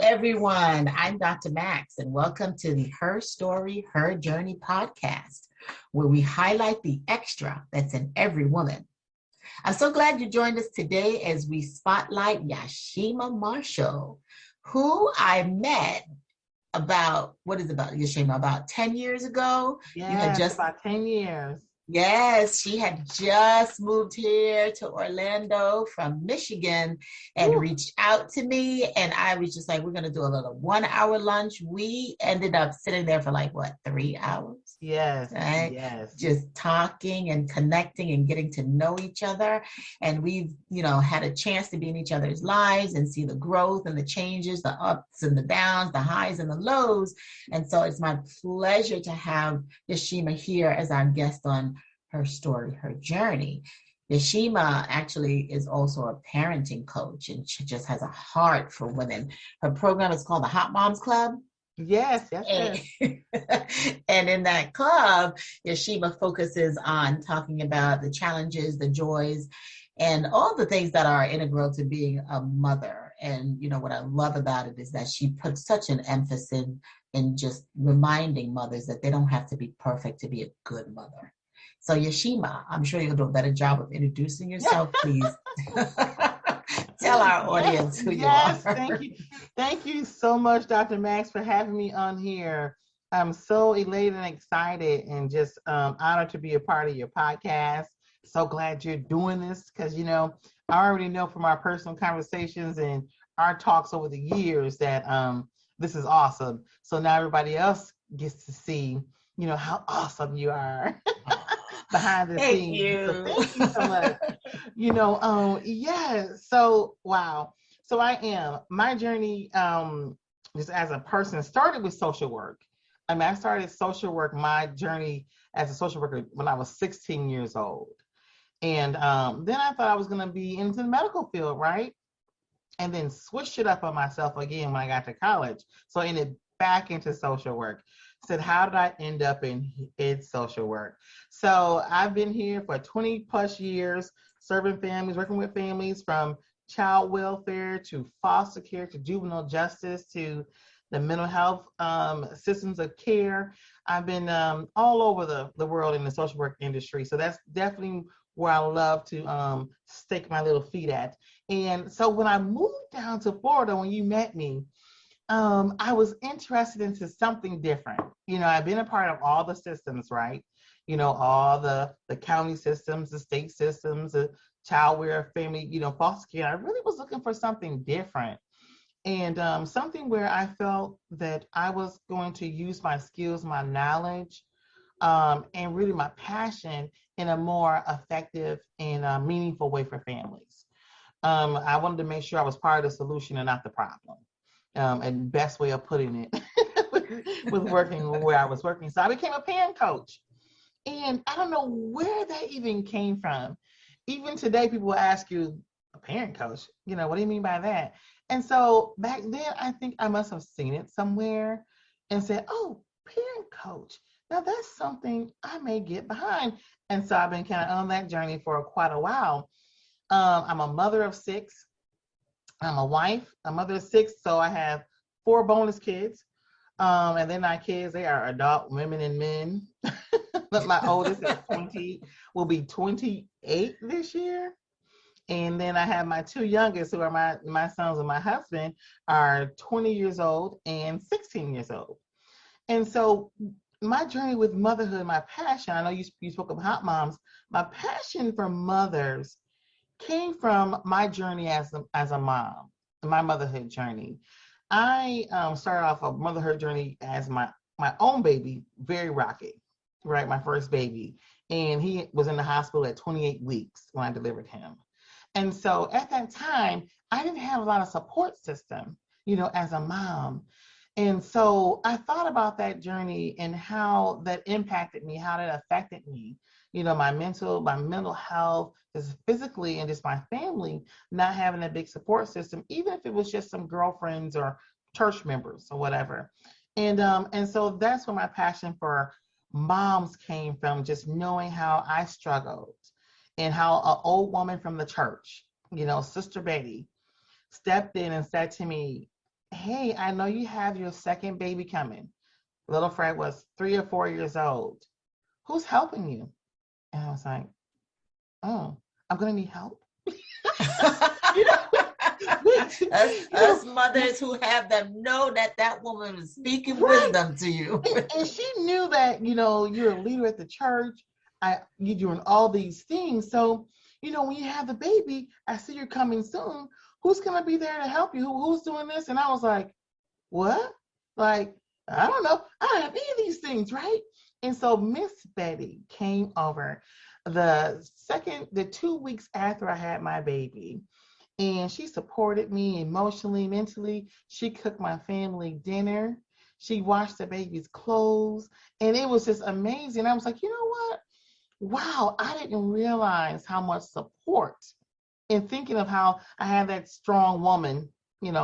everyone. I'm Dr. Max, and welcome to the Her Story, Her Journey podcast, where we highlight the extra that's in every woman. I'm so glad you joined us today as we spotlight Yasheema Marshall, who I met Yasheema, about 10 years ago. Yes, about 10 years. Yes, she had just moved here to Orlando from Michigan and reached out to me. And I was just like, we're going to do a little 1 hour lunch. We ended up sitting there for 3 hours. Yes, right? yes. Just talking and connecting and getting to know each other. And we've, had a chance to be in each other's lives and see the growth and the changes, the ups and the downs, the highs and the lows. And so it's my pleasure to have Yasheema here as our guest on Her Story, Her Journey. Yasheema actually is also a parenting coach, and she just has a heart for women. Her program is called the Hot Moms Club. Yes. And in that club, Yasheema focuses on talking about the challenges, the joys, and all the things that are integral to being a mother. And, what I love about it is that she puts such an emphasis in just reminding mothers that they don't have to be perfect to be a good mother. So Yasheema, I'm sure you'll do a better job of introducing yourself, please. Tell our audience who you are. Thank you. Thank you so much, Dr. Max, for having me on here. I'm so elated and excited and just honored to be a part of your podcast. So glad you're doing this because, I already know from our personal conversations and our talks over the years that this is awesome. So now everybody else gets to see, how awesome you are. Behind the scenes. You. So thank you so much. So wow. So my journey just as a person started with social work. I started social work, my journey as a social worker when I was 16 years old. And then I thought I was going to be into the medical field, right? And then switched it up on myself again when I got to college. So I ended back into social work. Said, how did I end up in social work? So I've been here for 20 plus years, serving families, working with families from child welfare to foster care to juvenile justice to the mental health systems of care. I've been all over the world in the social work industry. So that's definitely where I love to stake my little feet at. And so when I moved down to Florida, when you met me, I was interested into something different. I've been a part of all the systems, right? All the county systems, the state systems, the child welfare, family, foster care. I really was looking for something different and something where I felt that I was going to use my skills, my knowledge, and really my passion in a more effective and meaningful way for families. I wanted to make sure I was part of the solution and not the problem. And best way of putting it was working where I was working. So I became a parent coach. And I don't know where that even came from. Even today, people will ask you, a parent coach, what do you mean by that? And so back then, I think I must have seen it somewhere and said, oh, parent coach. Now that's something I may get behind. And so I've been kind of on that journey for quite a while. I'm a mother of 6. I'm a wife, a mother of 6, so I have 4 bonus kids. And then my kids, they are adult women and men. But my oldest is 20, will be 28 this year. And then I have my 2 youngest, who are my sons and my husband, are 20 years old and 16 years old. And so my journey with motherhood, my passion, I know you spoke of hot moms, my passion for mothers came from my journey as a mom, my motherhood journey. I started off a motherhood journey as my own baby, very rocky, right? My first baby. And he was in the hospital at 28 weeks when I delivered him. And so at that time, I didn't have a lot of support system, as a mom. And so I thought about that journey and how that impacted me, how that affected me. My mental health, just physically, and just my family, not having a big support system, even if it was just some girlfriends or church members or whatever. And so that's where my passion for moms came from, just knowing how I struggled and how an old woman from the church, Sister Betty, stepped in and said to me, hey, I know you have your second baby coming. Little Fred was 3 or 4 years old. Who's helping you? And I was like, oh, I'm gonna need help. You know, you us know, mothers who have them know that that woman is speaking right. wisdom to you. And she knew that, you're a leader at the church. You're doing all these things. So, when you have the baby, I see you're coming soon. Who's gonna be there to help you? Who's doing this? And I was like, what? Like, I don't know. I don't have any of these things, right? And so Miss Betty came over the 2 weeks after I had my baby, and she supported me emotionally, mentally. She cooked my family dinner. She washed the baby's clothes, and it was just amazing. I was like, you know what? Wow, I didn't realize how much support, and thinking of how I had that strong woman,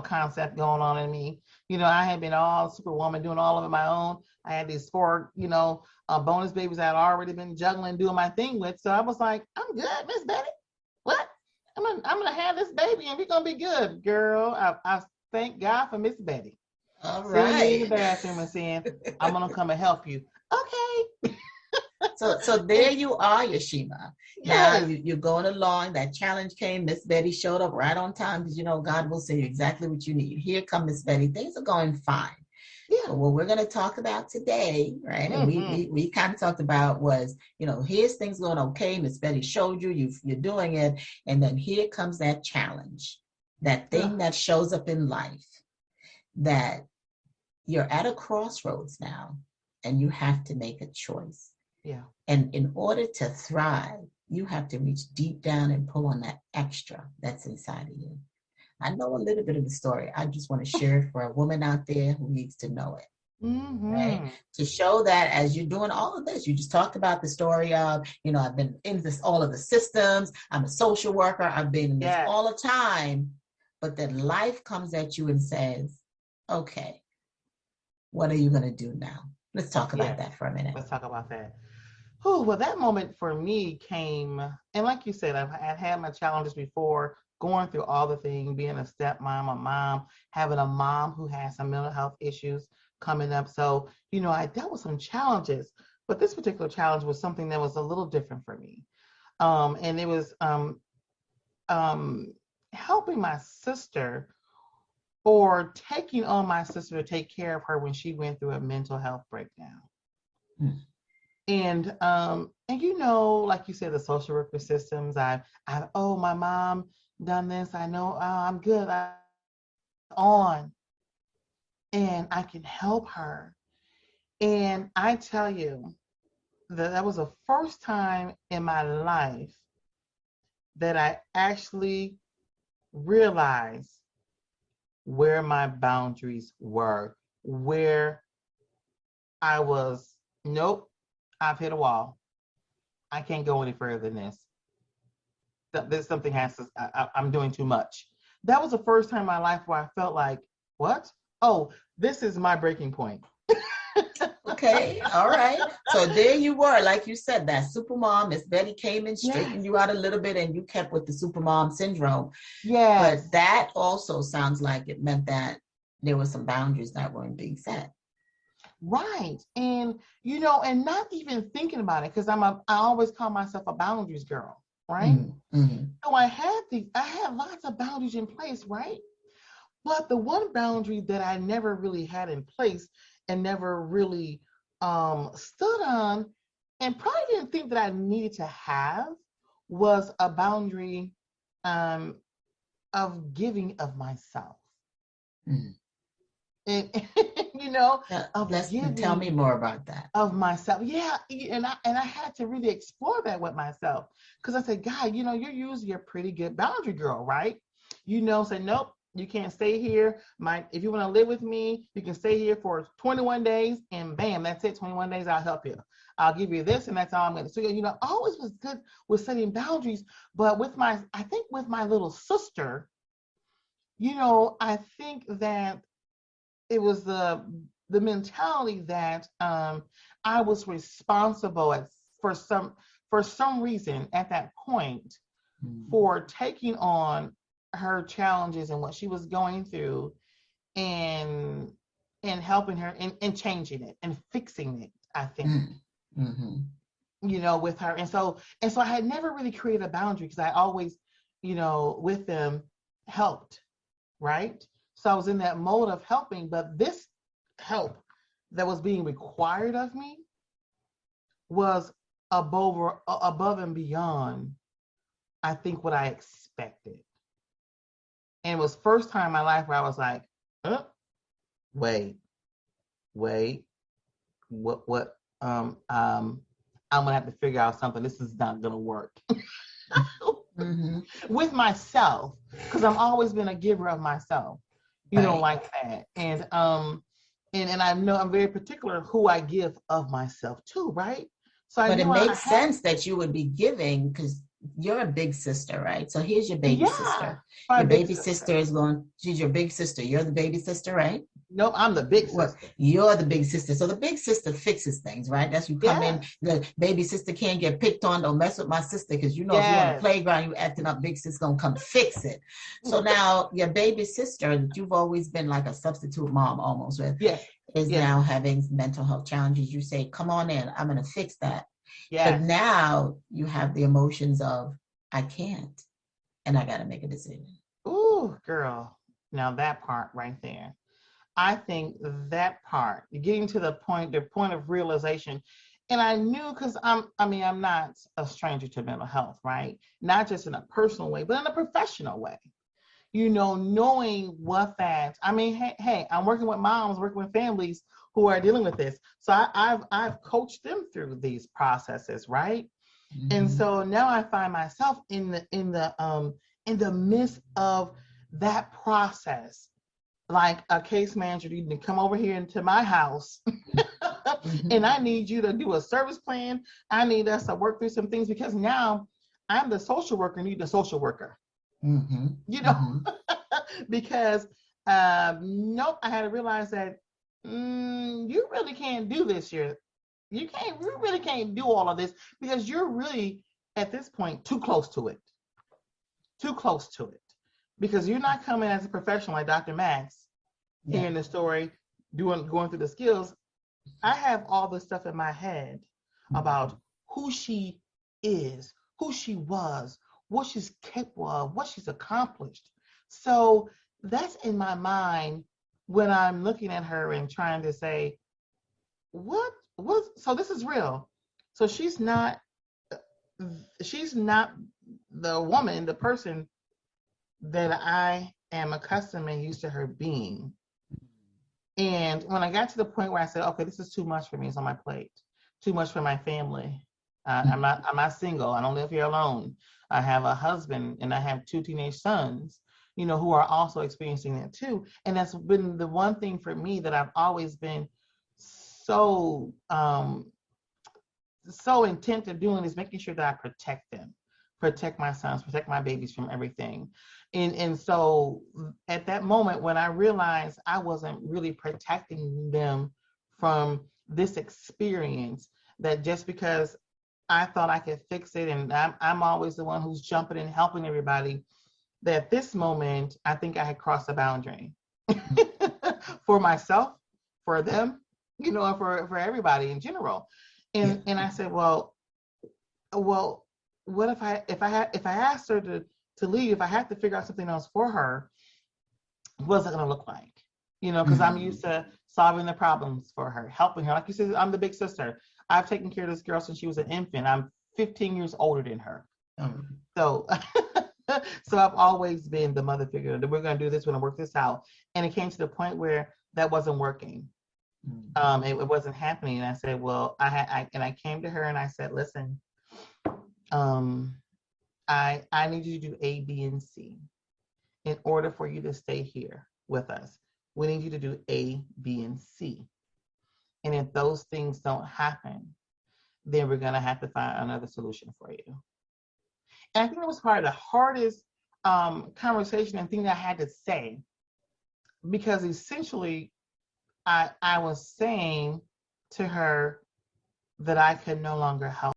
concept going on in me. I had been all superwoman, doing all of it my own. I had these four, bonus babies I had already been juggling, doing my thing with. So I was like, I'm good, Miss Betty. What? I'm gonna have this baby and we're gonna be good, girl. I thank God for Miss Betty. All Sitting me in the right. bathroom and saying, I'm gonna come and help you. Okay. So there you are, Yasheema. Now Yes. you're going along. That challenge came. Miss Betty showed up right on time because God will send you exactly what you need. Here come Miss Betty. Things are going fine. Yeah. But what we're going to talk about today, right? And we Mm-hmm. we, we kind of talked about was, here's things going okay. Miss Betty showed you, you're doing it. And then here comes that challenge, that thing Ugh. that shows up in life, that you're at a crossroads now and you have to make a choice. Yeah. And in order to thrive, you have to reach deep down and pull on that extra that's inside of you. I know a little bit of the story. I just want to share it for a woman out there who needs to know it, right? Mm-hmm. To show that as you're doing all of this, you just talked about the story of, I've been in this, all of the systems. I'm a social worker. I've been in this Yes. all the time. But then life comes at you and says, okay, what are you going to do now? Let's talk about Yes. that for a minute. Let's talk about that. Oh, well, that moment for me came, and like you said, I've had my challenges before, going through all the things, being a stepmom, a mom, having a mom who has some mental health issues coming up. So, I dealt with some challenges, but this particular challenge was something that was a little different for me. And it was um, helping my sister, or taking on my sister to take care of her when she went through a mental health breakdown. Mm. And like you said, the social worker systems, oh, my mom done this, I know, I'm good, I'm on, and I can help her. And I tell you that was the first time in my life that I actually realized where my boundaries were, where I was, nope, I've hit a wall. I can't go any further than this. There's something has to, I'm doing too much. That was the first time in my life where I felt like, what? Oh, this is my breaking point. Okay, all right. So there you were, like you said, that super mom. Miss Betty came and straightened Yes. you out a little bit, and you kept with the super mom syndrome. Yes. But that also sounds like it meant that there were some boundaries that weren't being set. Right. And and not even thinking about it, because I always call myself a boundaries girl, right? Mm-hmm. So I had lots of boundaries in place, right? But the one boundary that I never really had in place and never really stood on, and probably didn't think that I needed to have, was a boundary um, of giving of myself. Mm-hmm. And of Let's tell me giving more about that. of myself. Yeah, and I had to really explore that with myself, because I said, God, you're usually a pretty good boundary girl, right? Say, nope, you can't stay here. If you want to live with me, you can stay here for 21 days, and bam, that's it. 21 days, I'll help you. I'll give you this, and that's all I'm going to. So, I always was good with setting boundaries, but I think with my little sister, I think that it was the mentality that I was responsible for some reason at that point, Mm-hmm. for taking on her challenges and what she was going through, and helping her and changing it and fixing it, I think. Mm-hmm. With her. And so I had never really created a boundary because I always, with them helped, right? So I was in that mode of helping, but this help that was being required of me was above and beyond, I think, what I expected. And it was first time in my life where I was like, wait, what, I'm gonna have to figure out something. This is not gonna work. Mm-hmm. With myself, because I've always been a giver of myself, like that. And I know I'm very particular who I give of myself to, right? So but it makes sense that you would be giving because you're a big sister, right? So here's your baby sister. Your baby sister is she's your big sister. You're the baby sister, right? Nope, I'm the big sister. Well, you're the big sister. So the big sister fixes things, right? That's you come in, the baby sister can't get picked on. Don't mess with my sister because if you're on the playground, you acting up, big sister's gonna come fix it. So now your baby sister that you've always been like a substitute mom almost with is now having mental health challenges. You say, come on in, I'm gonna fix that. But now you have the emotions of I can't and I gotta make a decision. Ooh, girl. Now that part right there. I think that part, getting to the point of realization, and I knew because I'm not a stranger to mental health, right? Not just in a personal way, but in a professional way. Knowing what that, hey, I'm working with moms, working with families who are dealing with this. So I've coached them through these processes, right? Mm-hmm. And so now I find myself in the midst of that process. Like a case manager, you need to come over here into my house and I need you to do a service plan. I need us to work through some things because now I'm the social worker, need the social worker. Mm-hmm. Because nope, I had to realize that you really can't do this here. You really can't do all of this because you're really at this point too close to it. Because you're not coming as a professional like Dr. Max. Hearing the story, going through the skills, I have all this stuff in my head about who she is, who she was, what she's capable of, what she's accomplished. So that's in my mind when I'm looking at her and trying to say, so this is real. So she's not the woman, the person that I am accustomed and used to her being. And when I got to the point where I said, okay, this is too much for me. It's on my plate. Too much for my family. I'm not single. I don't live here alone. I have a husband and I have 2 teenage sons, who are also experiencing that too. And that's been the one thing for me that I've always been so intent of doing is making sure that I protect them, protect my sons, protect my babies from everything. And so at that moment when I realized I wasn't really protecting them from this experience, that just because I thought I could fix it and I'm always the one who's jumping and helping everybody, that this moment I think I had crossed a boundary for myself, for them, and for everybody in general. And I said, well, what if I asked her to leave, if I had to figure out something else for her, what's it going to look like? Because I'm used to solving the problems for her, helping her. Like you said, I'm the big sister. I've taken care of this girl since she was an infant. I'm 15 years older than her. So I've always been the mother figure. We're going to do this, we're going to work this out. And it came to the point where that wasn't working. It wasn't happening. And I said, well, I came to her and I said, listen, I need you to do A, B, and C. In order for you to stay here with us, we need you to do A, B, and C. And if those things don't happen, then we're going to have to find another solution for you. And I think that was probably the hardest conversation and thing that I had to say, because essentially I was saying to her that I could no longer help